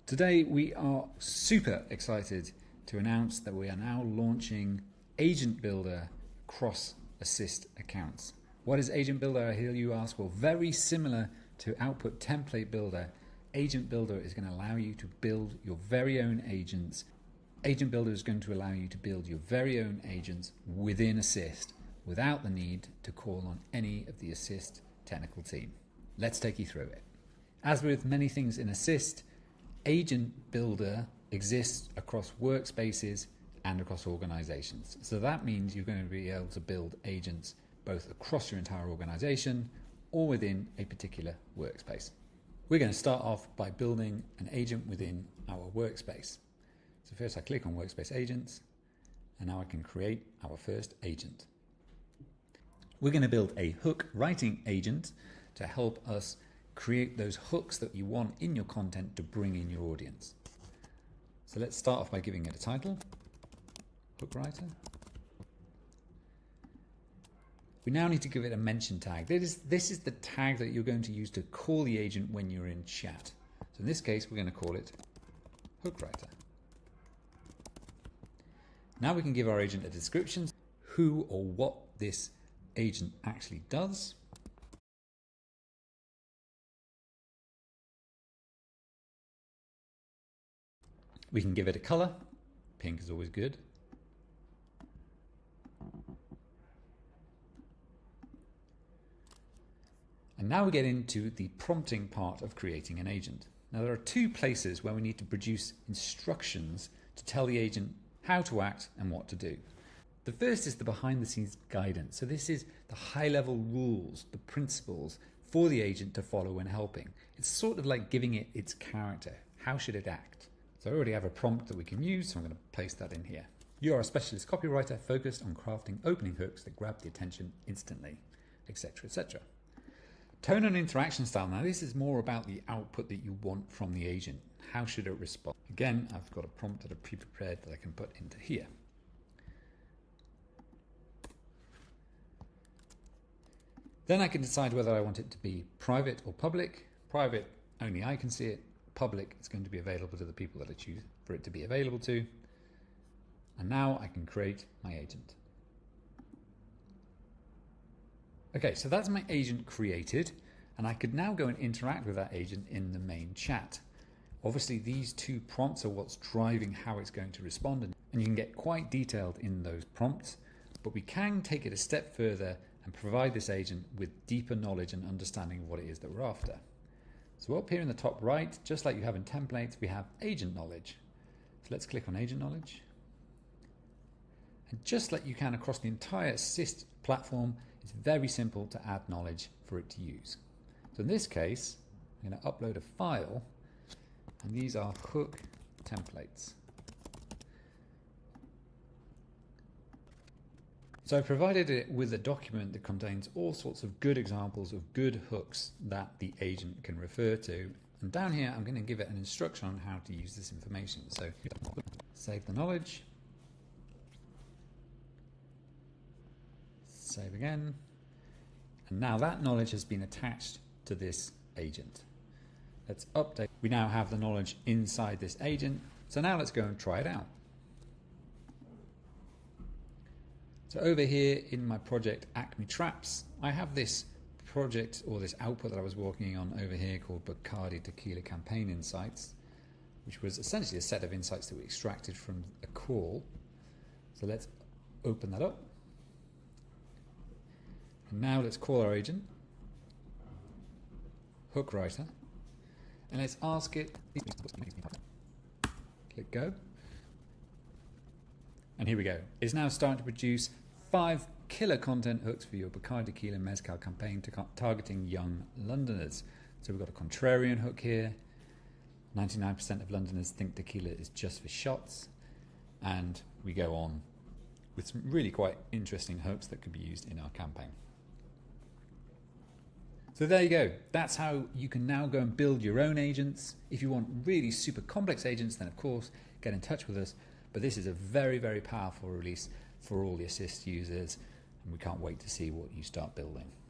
Today we are super excited to announce that we are now launching Agent Builder across Assist accounts. What is Agent Builder, I hear you ask? Well, very similar to Output Template Builder, Agent Builder is going to allow you to build your very own agents. Agent Builder is going to allow you to build your very own agents within Assist without the need to call on any of the Assist technical team. Let's take you through it. As with many things in Assist, Agent Builder exists across workspaces and across organizations. So that means you're going to be able to build agents both across your entire organization or within a particular workspace. We're going to start off by building an agent within our workspace. So first I click on Workspace Agents, and now I can create our first agent. We're going to build a hook writing agent to help us create those hooks that you want in your content to bring in your audience. So let's start off by giving it a title, Hook Writer. We now need to give it a mention tag. This is the tag that you're going to use to call the agent when you're in chat. So in this case, we're going to call it Hook Writer. Now we can give our agent a description, who or what this agent actually does. We can give it a color. Pink is always good. And now we get into the prompting part of creating an agent. Now there are two places where we need to produce instructions to tell the agent how to act and what to do. The first is the behind the scenes guidance. So this is the high level rules, the principles for the agent to follow when helping. It's sort of like giving it its character. How should it act? So I already have a prompt that we can use, so I'm going to place that in here. You are a specialist copywriter focused on crafting opening hooks that grab the attention instantly, etc., etc. Tone and interaction style. Now this is more about the output that you want from the agent. How should it respond? Again, I've got a prompt that I've pre-prepared that I can put into here. Then I can decide whether I want it to be private or public. Private, only I can see it. Public, it's going to be available to the people that I choose for it to be available to. And now I can create my agent. Okay, so that's my agent created, and I could now go and interact with that agent in the main chat. Obviously, these two prompts are what's driving how it's going to respond, and you can get quite detailed in those prompts, but we can take it a step further and provide this agent with deeper knowledge and understanding of what it is that we're after. So up here in the top right, just like you have in templates, we have agent knowledge. So let's click on agent knowledge. And just like you can across the entire Assist platform, it's very simple to add knowledge for it to use. So in this case, I'm going to upload a file, and these are hook templates. So I provided it with a document that contains all sorts of good examples of good hooks that the agent can refer to. And down here, I'm going to give it an instruction on how to use this information. So save the knowledge. Save again. And now that knowledge has been attached to this agent. Let's update. We now have the knowledge inside this agent. So now let's go and try it out. So over here in my project Acme Traps, I have this project or this output that I was working on over here called Bacardi Tequila Campaign Insights, which was essentially a set of insights that we extracted from a call. So let's open that up. And now let's call our agent, Hook Writer, and let's ask it, click go. And here we go. It's now starting to produce 5 killer content hooks for your Bacardi Tequila Mezcal campaign targeting young Londoners. So we've got a contrarian hook here. 99% of Londoners think tequila is just for shots. And we go on with some really quite interesting hooks that could be used in our campaign. So there you go. That's how you can now go and build your own agents. If you want really super complex agents, then of course, get in touch with us. But this is a very, very powerful release for all the Assist users, and we can't wait to see what you start building.